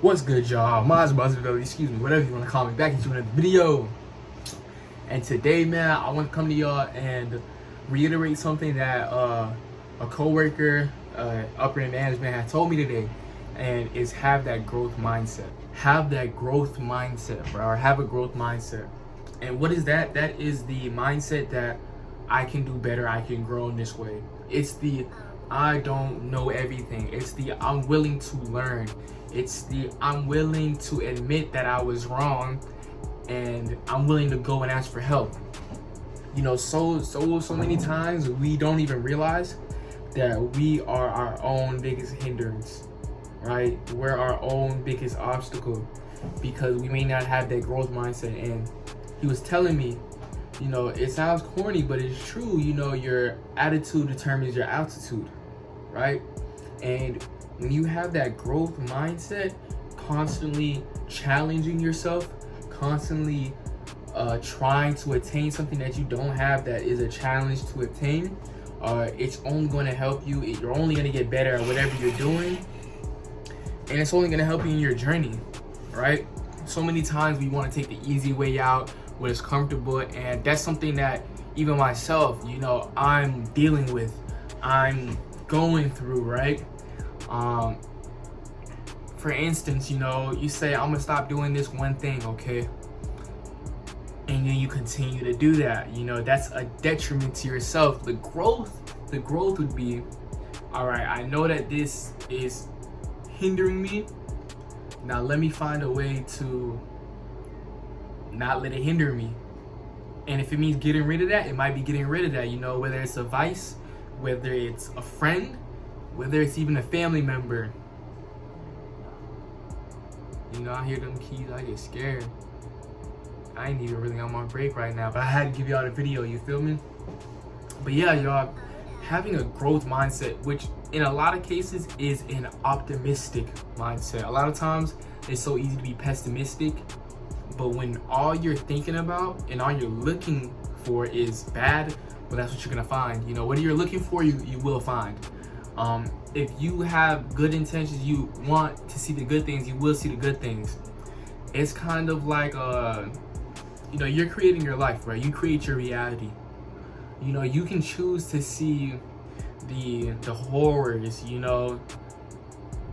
What's good, y'all? Excuse me, whatever you want to call me, back into another video. And today, man, I want to come to y'all and reiterate something that a coworker, upper in management, had told me today, and is have that growth mindset. Have that growth mindset, bro. Or have a growth mindset. And what is that? That is the mindset that I can do better. I can grow in this way. It's the I don't know everything. It's the I'm willing to learn. It's the I'm willing to admit that I was wrong, and I'm willing to go and ask for help. You know, so many times we don't even realize that we are our own biggest hindrance, right? We're our own biggest obstacle because we may not have that growth mindset. And he was telling me, you know, it sounds corny, but it's true. You know, your attitude determines your altitude, right? And when you have that growth mindset, constantly challenging yourself, constantly trying to attain something that you don't have that is a challenge to attain, it's only going to help you. You're only going to get better at whatever you're doing, and it's only going to help you in your journey, right? So many times we want to take the easy way out, what is comfortable, and that's something that even myself, you know, I'm dealing with, I'm going through, right? For instance, you know, you say, I'm gonna stop doing this one thing, okay? And then you continue to do that. You know, that's a detriment to yourself. The growth would be, all right, I know that this is hindering me. Now let me find a way to not let it hinder me. And if it means getting rid of that, it might be getting rid of that, you know, whether it's a vice, whether it's a friend, whether it's even a family member. You know, I hear them keys, I get scared. I ain't even really on my break right now, but I had to give y'all the video, you feel me? But yeah, y'all, having a growth mindset, which in a lot of cases is an optimistic mindset. A lot of times it's so easy to be pessimistic, but when all you're thinking about and all you're looking for is bad, well, that's what you're gonna find. You know, what you're looking for, you will find. If you have good intentions, you want to see the good things, you will see the good things. It's kind of like, you know, you're creating your life, right? You create your reality. You know, you can choose to see the horrors, you know,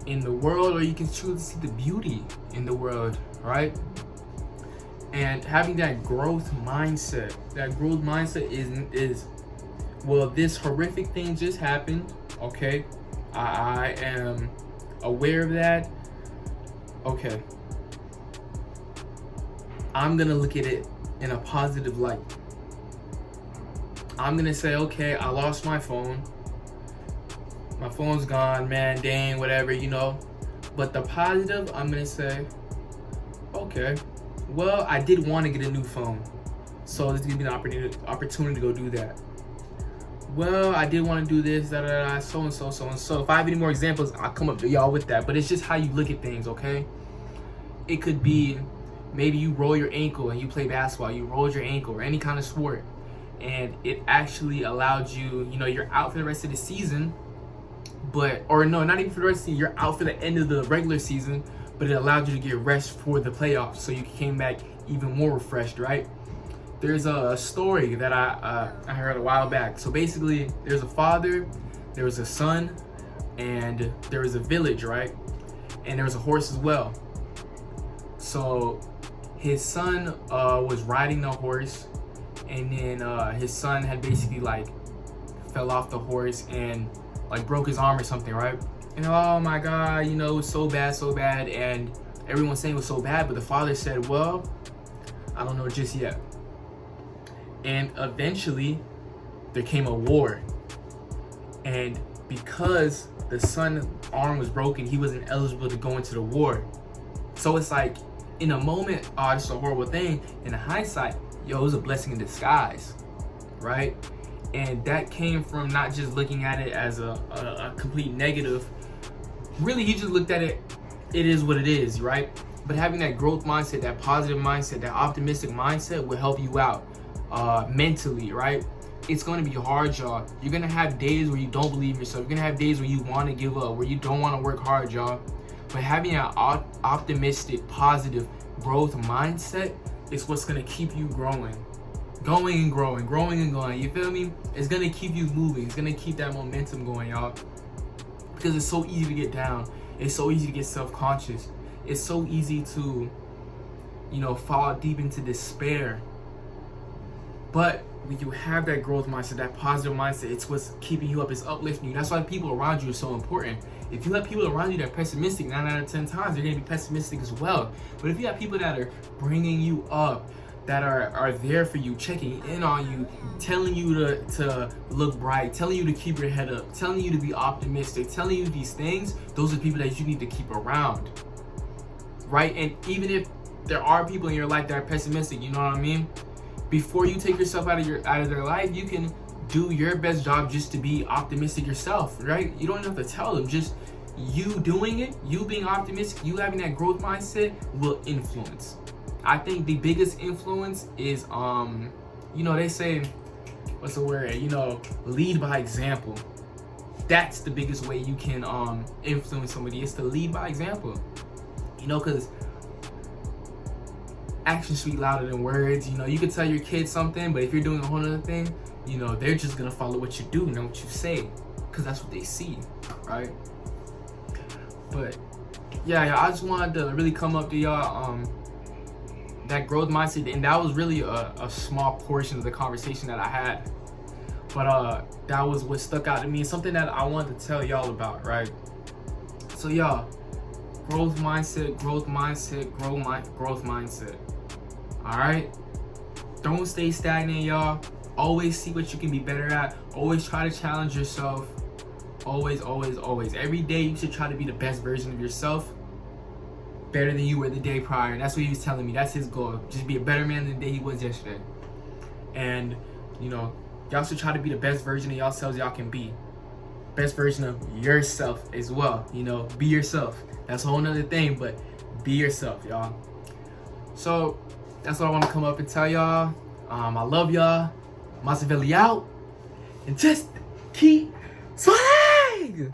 in the world, or you can choose to see the beauty in the world, right? And having that growth mindset is, well, this horrific thing just happened, okay? I am aware of that. Okay. I'm gonna look at it in a positive light. I'm gonna say, okay, I lost my phone. My phone's gone, man, dang, whatever, you know. But the positive, I'm gonna say, okay, well, I did want to get a new phone, so this gives me the opportunity to go do that. Well, I did want to do this, so and so. If I have any more examples, I'll come up to y'all with that. But it's just how you look at things, okay? It could be maybe you roll your ankle and you play basketball. You rolled your ankle or any kind of sport, and it actually allowed you, you know, you're out for the rest of the season, or no, not even for the rest of the season. You're out for the end of the regular season, but it allowed you to get rest for the playoffs, so you came back even more refreshed, right? There's a story that I heard a while back. So basically, there's a father, there was a son, and there was a village, right? And there was a horse as well. So his son was riding the horse, and then his son had basically like fell off the horse and like broke his arm or something, right? And oh my God, you know, it was so bad, and everyone's saying it was so bad, but the father said, well, I don't know just yet. And eventually there came a war, and because the son's arm was broken, he wasn't eligible to go into the war. So it's like, in a moment, oh, this is a horrible thing. In hindsight, yo, it was a blessing in disguise, right? And that came from not just looking at it as a complete negative. Really, he just looked at it, it is what it is, right? But having that growth mindset, that positive mindset, that optimistic mindset will help you out mentally, right? It's going to be hard, y'all. You're going to have days where you don't believe yourself. You're going to have days where you want to give up, where you don't want to work hard, y'all. But having an optimistic, positive growth mindset is what's gonna keep you growing. Going and growing, growing and going. You feel me? It's gonna keep you moving. It's gonna keep that momentum going, y'all. Because it's so easy to get down. It's so easy to get self-conscious. It's so easy to, fall deep into despair. But when you have that growth mindset, that positive mindset, it's what's keeping you up. It's uplifting you. That's why people around you are so important. If you have people around you that are pessimistic, 9 out of 10 times, they're going to be pessimistic as well. But if you have people that are bringing you up, that are there for you, checking in on you, telling you to look bright, telling you to keep your head up, telling you to be optimistic, telling you these things, those are people that you need to keep around, right? And even if there are people in your life that are pessimistic, you know what I mean? Before you take yourself out of their life, you can do your best job just to be optimistic yourself, right? You don't even have to tell them. Just you doing it, you being optimistic, you having that growth mindset will influence. I think the biggest influence is, they say, what's the word? Lead by example. That's the biggest way you can influence somebody, is to lead by example. Because actions speak louder than words. You can tell your kids something, but if you're doing a whole other thing, they're just gonna follow what you do, what you say, because that's what they see, right? But yeah, I just wanted to really come up to y'all. That growth mindset, and that was really a small portion of the conversation that I had, but that was what stuck out to me, something that I wanted to tell y'all about, right? So y'all, growth mindset, growth mindset. All right, don't stay stagnant, y'all. Always see what you can be better at. Always try to challenge yourself. Always. Every day you should try to be the best version of yourself, better than you were the day prior. That's what he was telling me. That's his goal. Just be a better man than the day he was yesterday. And, y'all should try to be the best version of yourselves y'all can be. Best version of yourself as well. Be yourself. That's a whole nother thing, but be yourself, y'all. So, that's what I want to come up and tell y'all. I love y'all. Machiavelli out. And just keep smiling!